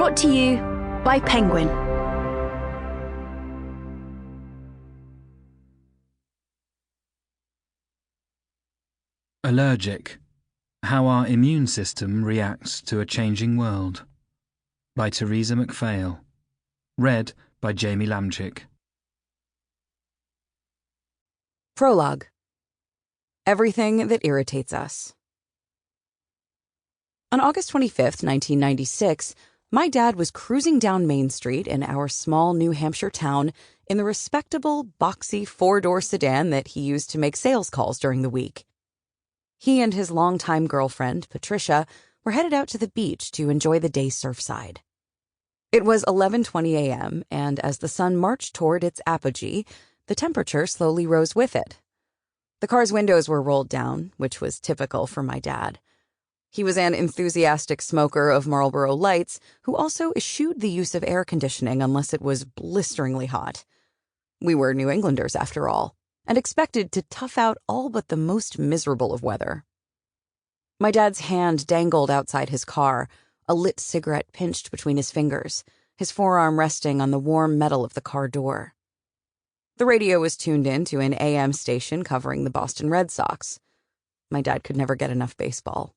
Brought to you by Penguin. Allergic. How Our Immune System Reacts to a Changing World. By Theresa MacPhail. Read by Jaime Lamchick. Prologue. Everything that irritates us. On August 25th, 1996, my dad was cruising down Main Street in our small New Hampshire town in the respectable, boxy four-door sedan that he used to make sales calls during the week. He and his longtime girlfriend, Patricia, were headed out to the beach to enjoy the day surfside. It was 11:20 a.m., and as the sun marched toward its apogee, the temperature slowly rose with it. The car's windows were rolled down, which was typical for my dad. He was an enthusiastic smoker of Marlboro Lights who also eschewed the use of air conditioning unless it was blisteringly hot. We were New Englanders, after all, and expected to tough out all but the most miserable of weather. My dad's hand dangled outside his car, a lit cigarette pinched between his fingers, his forearm resting on the warm metal of the car door. The radio was tuned in to an AM station covering the Boston Red Sox. My dad could never get enough baseball.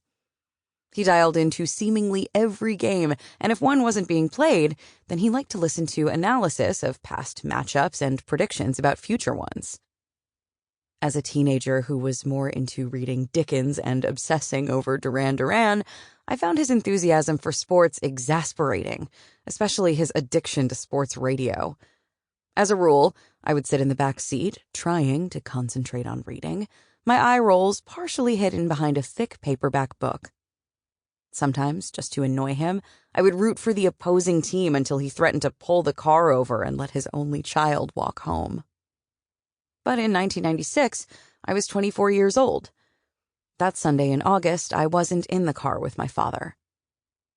He dialed into seemingly every game, and if one wasn't being played, then he liked to listen to analysis of past matchups and predictions about future ones. As a teenager who was more into reading Dickens and obsessing over Duran Duran, I found his enthusiasm for sports exasperating, especially his addiction to sports radio. As a rule, I would sit in the back seat, trying to concentrate on reading, my eye rolls partially hidden behind a thick paperback book. Sometimes, just to annoy him, I would root for the opposing team until he threatened to pull the car over and let his only child walk home. But in 1996, I was 24 years old. That Sunday in August, I wasn't in the car with my father.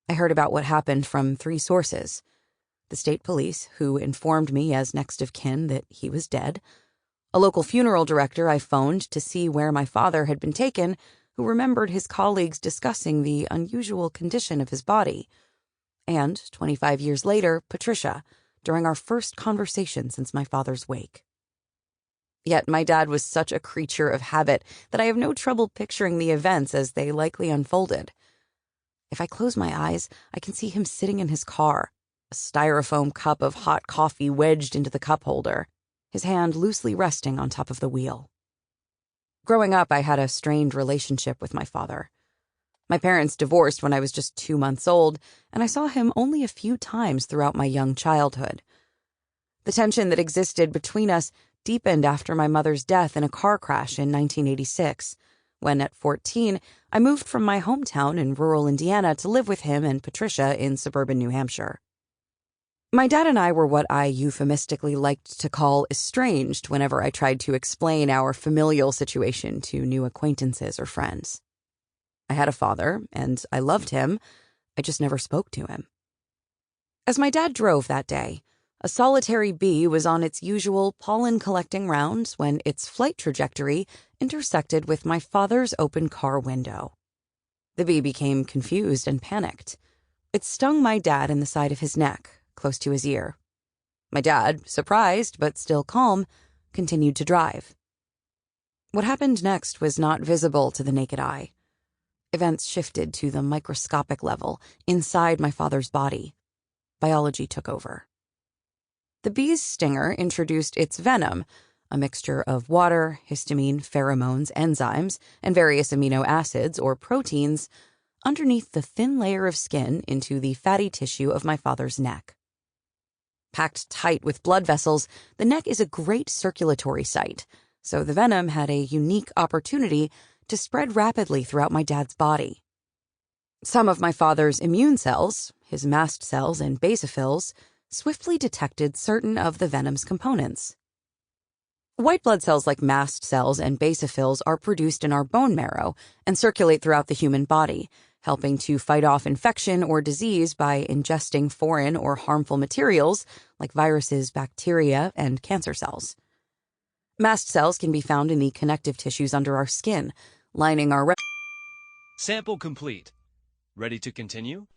I heard about what happened from 3 sources: the state police, who informed me as next of kin that he was dead; a local funeral director I phoned to see where my father had been taken, who remembered his colleagues discussing the unusual condition of his body; and, 25 years later, Patricia, during our first conversation since my father's wake. Yet my dad was such a creature of habit that I have no trouble picturing the events as they likely unfolded. If I close my eyes, I can see him sitting in his car, a styrofoam cup of hot coffee wedged into the cup holder, his hand loosely resting on top of the wheel. Growing up, I had a strained relationship with my father. My parents divorced when I was just 2 months old, and I saw him only a few times throughout my young childhood. The tension that existed between us deepened after my mother's death in a car crash in 1986, when at 14, I moved from my hometown in rural Indiana to live with him and Patricia in suburban New Hampshire. My dad and I were what I euphemistically liked to call estranged whenever I tried to explain our familial situation to new acquaintances or friends. I had a father, and I loved him. I just never spoke to him. As my dad drove that day, a solitary bee was on its usual pollen-collecting rounds when its flight trajectory intersected with my father's open car window. The bee became confused and panicked. It stung my dad in the side of his neck, close to his ear. My dad, surprised but still calm, continued to drive. What happened next was not visible to the naked eye. Events shifted to the microscopic level, inside my father's body. Biology took over. The bee's stinger introduced its venom, a mixture of water, histamine, pheromones, enzymes, and various amino acids or proteins, underneath the thin layer of skin into the fatty tissue of my father's neck. Packed tight with blood vessels, the neck is a great circulatory site, so the venom had a unique opportunity to spread rapidly throughout my dad's body. Some of my father's immune cells, his mast cells and basophils, swiftly detected certain of the venom's components. White blood cells like mast cells and basophils are produced in our bone marrow and circulate throughout the human body, helping to fight off infection or disease by ingesting foreign or harmful materials like viruses, bacteria, and cancer cells. Mast cells can be found in the connective tissues under our skin, lining our Sample complete. Ready to continue?